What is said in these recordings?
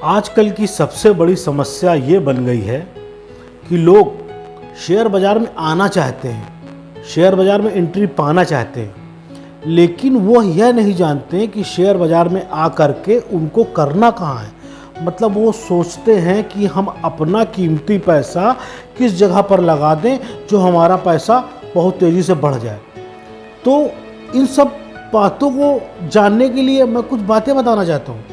आजकल की सबसे बड़ी समस्या ये बन गई है कि लोग शेयर बाज़ार में आना चाहते हैं, शेयर बाज़ार में एंट्री पाना चाहते हैं, लेकिन वो यह नहीं जानते कि शेयर बाज़ार में आ कर के उनको करना कहाँ है। मतलब वो सोचते हैं कि हम अपना कीमती पैसा किस जगह पर लगा दें जो हमारा पैसा बहुत तेज़ी से बढ़ जाए। तो इन सब बातों को जानने के लिए मैं कुछ बातें बताना चाहता हूँ।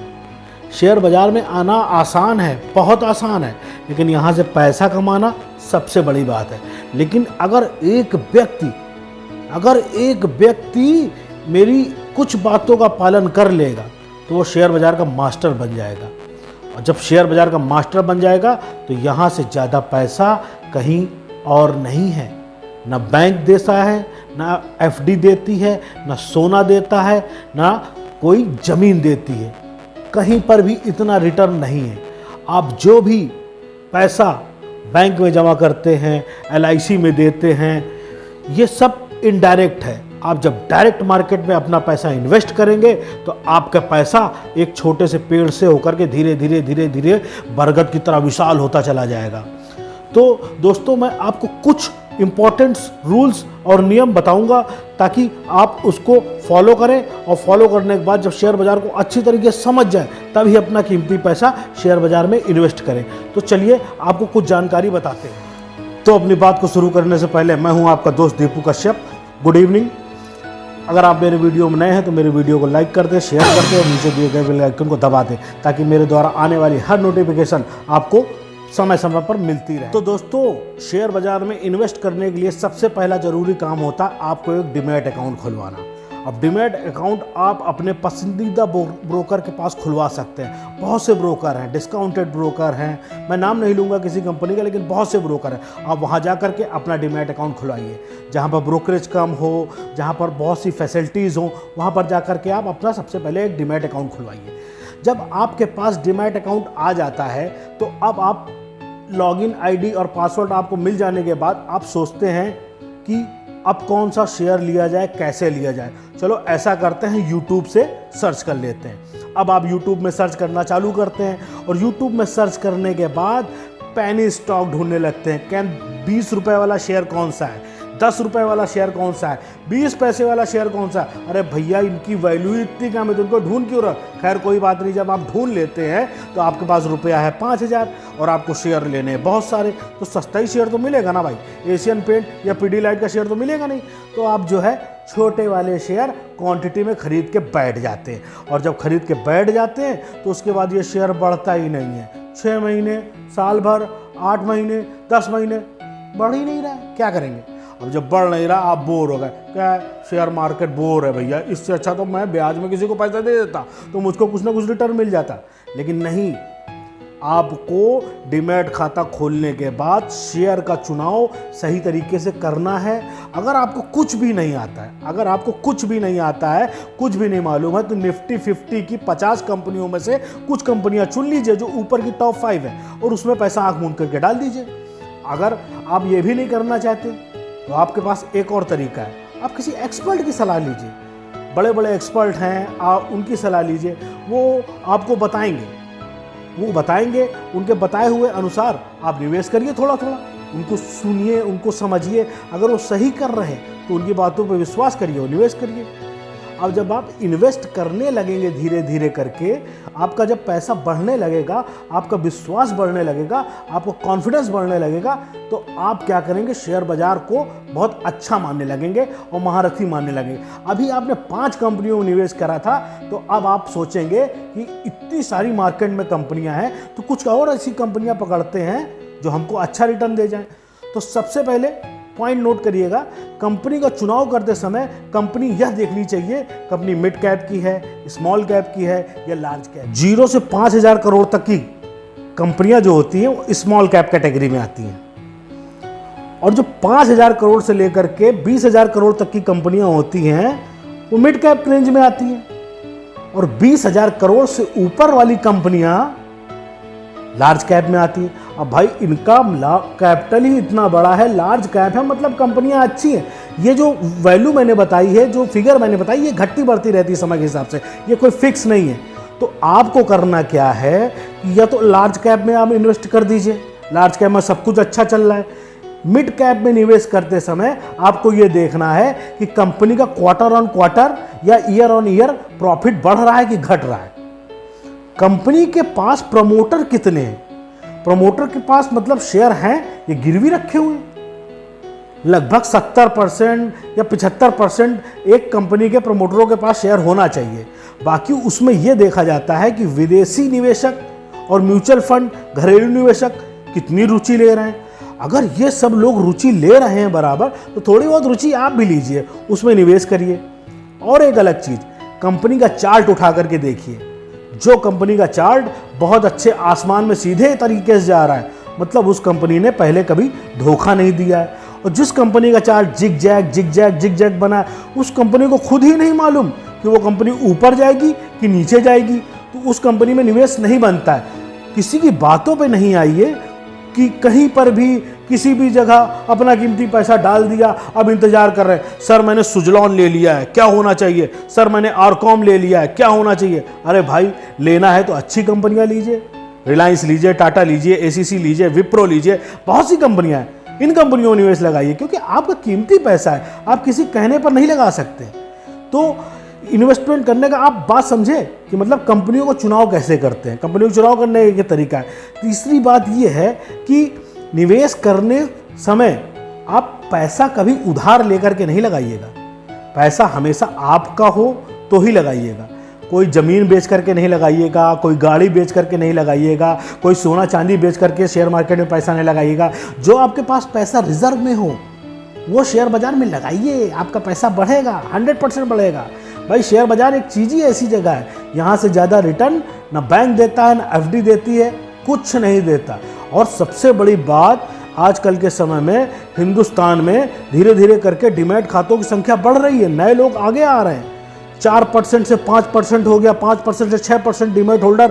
शेयर बाज़ार में आना आसान है, बहुत आसान है, लेकिन यहाँ से पैसा कमाना सबसे बड़ी बात है। लेकिन अगर एक व्यक्ति मेरी कुछ बातों का पालन कर लेगा तो वो शेयर बाज़ार का मास्टर बन जाएगा। और जब शेयर बाज़ार का मास्टर बन जाएगा तो यहाँ से ज़्यादा पैसा कहीं और नहीं है। ना बैंक देता है, ना एफडी देती है, ना सोना देता है, ना कोई ज़मीन देती है। कहीं पर भी इतना रिटर्न नहीं है। आप जो भी पैसा बैंक में जमा करते हैं, LIC में देते हैं, ये सब इनडायरेक्ट है। आप जब डायरेक्ट मार्केट में अपना पैसा इन्वेस्ट करेंगे तो आपका पैसा एक छोटे से पेड़ से होकर के धीरे धीरे बरगद की तरह विशाल होता चला जाएगा। तो दोस्तों, मैं आपको कुछ इम्पोर्टेंट रूल्स और नियम बताऊंगा ताकि आप उसको फॉलो करें, और फॉलो करने के बाद जब शेयर बाज़ार को अच्छी तरीके से समझ जाए तभी अपना कीमती पैसा शेयर बाज़ार में इन्वेस्ट करें। तो चलिए आपको कुछ जानकारी बताते हैं। तो अपनी बात को शुरू करने से पहले, मैं हूं आपका दोस्त दीपू कश्यप। Good evening. अगर आप मेरे वीडियो में नए हैं तो मेरे वीडियो को लाइक कर दें, शेयर कर दें और नीचे दिए गए बेल आइकन को दबा दें ताकि मेरे द्वारा आने वाली हर नोटिफिकेशन आपको समय समय पर मिलती रहे। तो दोस्तों, शेयर बाजार में इन्वेस्ट करने के लिए सबसे पहला जरूरी काम होता है आपको एक डीमैट अकाउंट खुलवाना। अब डीमैट अकाउंट आप अपने पसंदीदा ब्रोकर के पास खुलवा सकते हैं। बहुत से ब्रोकर हैं, डिस्काउंटेड ब्रोकर हैं, मैं नाम नहीं लूँगा किसी कंपनी का, लेकिन बहुत से ब्रोकर हैं। आप वहाँ जा करके अपना डीमैट अकाउंट खुलवाइए। जहाँ पर ब्रोकरेज कम हो, जहाँ पर बहुत सी फैसिलिटीज़ हो, वहाँ पर जा करके आप अपना सबसे पहले एक डीमैट अकाउंट खुलवाइए। जब आपके पास डीमैट अकाउंट आ जाता है तो अब आप लॉगिन आईडी और पासवर्ड आपको मिल जाने के बाद आप सोचते हैं कि अब कौन सा शेयर लिया जाए, कैसे लिया जाए। चलो ऐसा करते हैं, यूट्यूब से सर्च कर लेते हैं। अब आप यूट्यूब में सर्च करना चालू करते हैं और यूट्यूब में सर्च करने के बाद पेनी स्टॉक ढूंढने लगते हैं। क्या 20 रुपए वाला शेयर कौन सा है, 10 रुपए वाला शेयर कौन सा है, 20 पैसे वाला शेयर कौन सा है। अरे भैया, इनकी वैल्यू इतनी कम है तो उनको ढूंढ क्यों रहा। खैर कोई बात नहीं, जब आप ढूंढ लेते हैं तो आपके पास रुपया है 5000 और आपको शेयर लेने हैं बहुत सारे, तो सस्ता ही शेयर तो मिलेगा ना भाई। एशियन पेंट या पीडीलाइट का शेयर तो मिलेगा नहीं। तो आप जो है छोटे वाले शेयर क्वांटिटी में खरीद के बैठ जाते हैं, और जब खरीद के बैठ जाते हैं तो उसके बाद ये शेयर बढ़ता ही नहीं है। 6 महीने, साल भर, 8 महीने, 10 महीने बढ़ ही नहीं रहा है। क्या करेंगे? अब जब बढ़ नहीं रहा, आप बोर हो गए। क्या शेयर मार्केट बोर है भैया, इससे अच्छा तो मैं ब्याज में किसी को पैसा दे देता तो मुझको कुछ ना कुछ रिटर्न मिल जाता। लेकिन नहीं, आपको डीमैट खाता खोलने के बाद शेयर का चुनाव सही तरीके से करना है। अगर आपको कुछ भी नहीं आता है, कुछ भी नहीं मालूम है, तो निफ्टी 50 की 50 कंपनियों में से कुछ कंपनियां चुन लीजिए जो ऊपर की टॉप 5 है, और उसमें पैसा आंख मूंद करके डाल दीजिए। अगर आप ये भी नहीं करना चाहते तो आपके पास एक और तरीका है, आप किसी एक्सपर्ट की सलाह लीजिए। बड़े बड़े एक्सपर्ट हैं, आप उनकी सलाह लीजिए। वो आपको बताएंगे, उनके बताए हुए अनुसार आप निवेश करिए। थोड़ा थोड़ा उनको सुनिए, उनको समझिए। अगर वो सही कर रहे हैं तो उनकी बातों पर विश्वास करिए और निवेश करिए। अब जब आप इन्वेस्ट करने लगेंगे धीरे धीरे करके, आपका जब पैसा बढ़ने लगेगा, आपका विश्वास बढ़ने लगेगा, आपको कॉन्फिडेंस बढ़ने लगेगा, तो आप क्या करेंगे, शेयर बाजार को बहुत अच्छा मानने लगेंगे और महारथी मानने लगेंगे। अभी आपने 5 कंपनियों में निवेश करा था, तो अब आप सोचेंगे कि इतनी सारी मार्केट में कंपनियां हैं, तो कुछ और ऐसी कंपनियां पकड़ते हैं जो हमको अच्छा रिटर्न दे जाएं। तो सबसे पहले पॉइंट नोट करिएगा, कंपनी का चुनाव करते समय कंपनी यह देखनी चाहिए, कंपनी मिड कैप की है, स्मॉल कैप की है या लार्ज कैप। 0 से 5000 करोड़ तक की कंपनियां जो होती हैं वो स्मॉल कैप कैटेगरी में आती हैं, और जो 5000 करोड़ से लेकर के 20000 करोड़ तक की कंपनियां होती हैं वो मिड कैप रेंज में आती हैं, और 20000 करोड़ से ऊपर वाली कंपनियां लार्ज कैप में आती है। अब भाई, इनका कैपिटल ही इतना बड़ा है, लार्ज कैप है, मतलब कंपनियां अच्छी हैं। ये जो वैल्यू मैंने बताई है, जो फिगर मैंने बताई, ये घटती बढ़ती रहती है समय के हिसाब से, ये कोई फिक्स नहीं है। तो आपको करना क्या है कि या तो लार्ज कैप में आप इन्वेस्ट कर दीजिए, लार्ज कैप में सब कुछ अच्छा चल रहा है। मिड कैप में निवेश करते समय आपको यह देखना है कि कंपनी का क्वार्टर ऑन क्वार्टर या ईयर ऑन ईयर प्रॉफिट बढ़ रहा है कि घट रहा है। कंपनी के पास प्रमोटर कितने हैं, प्रमोटर के पास मतलब शेयर हैं ये गिरवी रखे हुए हैं। लगभग 70% या 75% एक कंपनी के प्रमोटरों के पास शेयर होना चाहिए। बाकी उसमें यह देखा जाता है कि विदेशी निवेशक और म्यूचुअल फंड, घरेलू निवेशक कितनी रुचि ले रहे हैं। अगर ये सब लोग रुचि ले रहे हैं बराबर, तो थोड़ी बहुत रुचि आप भी लीजिए, उसमें निवेश करिए। और एक अलग चीज, कंपनी का चार्ट उठा करके देखिए। जो कंपनी का चार्ट बहुत अच्छे आसमान में सीधे तरीके से जा रहा है, मतलब उस कंपनी ने पहले कभी धोखा नहीं दिया है। और जिस कंपनी का चार्ट जिग जैग बना है, उस कंपनी को खुद ही नहीं मालूम कि वो कंपनी ऊपर जाएगी कि नीचे जाएगी, तो उस कंपनी में निवेश नहीं बनता है। किसी की बातों पे नहीं आइए कि कहीं पर भी किसी भी जगह अपना कीमती पैसा डाल दिया, अब इंतजार कर रहे हैं, सर मैंने सुजलॉन ले लिया है, क्या होना चाहिए, सर मैंने आरकॉम ले लिया है, क्या होना चाहिए। अरे भाई, लेना है तो अच्छी कंपनियां लीजिए, रिलायंस लीजिए, टाटा लीजिए, एसीसी लीजिए, विप्रो लीजिए, बहुत सी कंपनियां हैं। इन कंपनियों में निवेश लगाइए, क्योंकि आपका कीमती पैसा है, आप किसी कहने पर नहीं लगा सकते। तो इन्वेस्टमेंट करने का आप बात समझे कि मतलब कंपनियों को चुनाव कैसे करते हैं, कंपनियों को चुनाव करने का तरीका है। तीसरी बात यह है कि निवेश करने समय आप पैसा कभी उधार लेकर के नहीं लगाइएगा। पैसा हमेशा आपका हो तो ही लगाइएगा। कोई ज़मीन बेच करके नहीं लगाइएगा, कोई गाड़ी बेच करके नहीं लगाइएगा, कोई सोना चांदी बेच करके शेयर मार्केट में पैसा नहीं लगाइएगा। जो आपके पास पैसा रिजर्व में हो वो शेयर बाजार में लगाइए, आपका पैसा बढ़ेगा, 100% बढ़ेगा। भाई, शेयर बाजार एक चीज़ ही ऐसी जगह है, यहाँ से ज़्यादा रिटर्न ना बैंक देता है, ना एफडी देती है, कुछ नहीं देता। और सबसे बड़ी बात, आजकल के समय में हिंदुस्तान में धीरे धीरे करके डीमैट खातों की संख्या बढ़ रही है, नए लोग आगे आ रहे हैं। 4% से 5% हो गया, 5% से 6% डीमैट होल्डर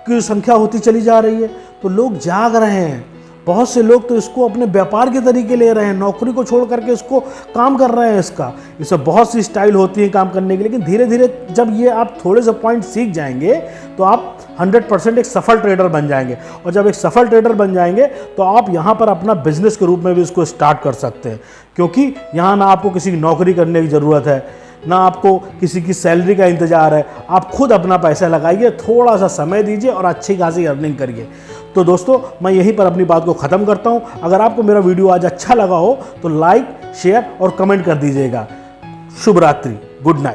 की संख्या होती चली जा रही है। तो लोग जाग रहे हैं। बहुत से लोग तो इसको अपने व्यापार के तरीके ले रहे हैं, नौकरी को छोड़ करके इसको काम कर रहे हैं। इसमें बहुत सी स्टाइल होती है काम करने की, लेकिन धीरे धीरे जब ये आप थोड़े से पॉइंट सीख जाएंगे तो आप 100% एक सफल ट्रेडर बन जाएंगे। और जब एक सफल ट्रेडर बन जाएंगे तो आप यहाँ पर अपना बिजनेस के रूप में भी इसको स्टार्ट कर सकते हैं, क्योंकि यहाँ ना आपको किसी की नौकरी करने की ज़रूरत है, ना आपको किसी की सैलरी का इंतजार है। आप खुद अपना पैसा लगाइए, थोड़ा सा समय दीजिए और अच्छी खासी अर्निंग करिए। तो दोस्तों, मैं यहीं पर अपनी बात को ख़त्म करता हूँ। अगर आपको मेरा वीडियो आज अच्छा लगा हो तो लाइक, शेयर और कमेंट कर दीजिएगा। शुभ रात्रि, गुड नाइट।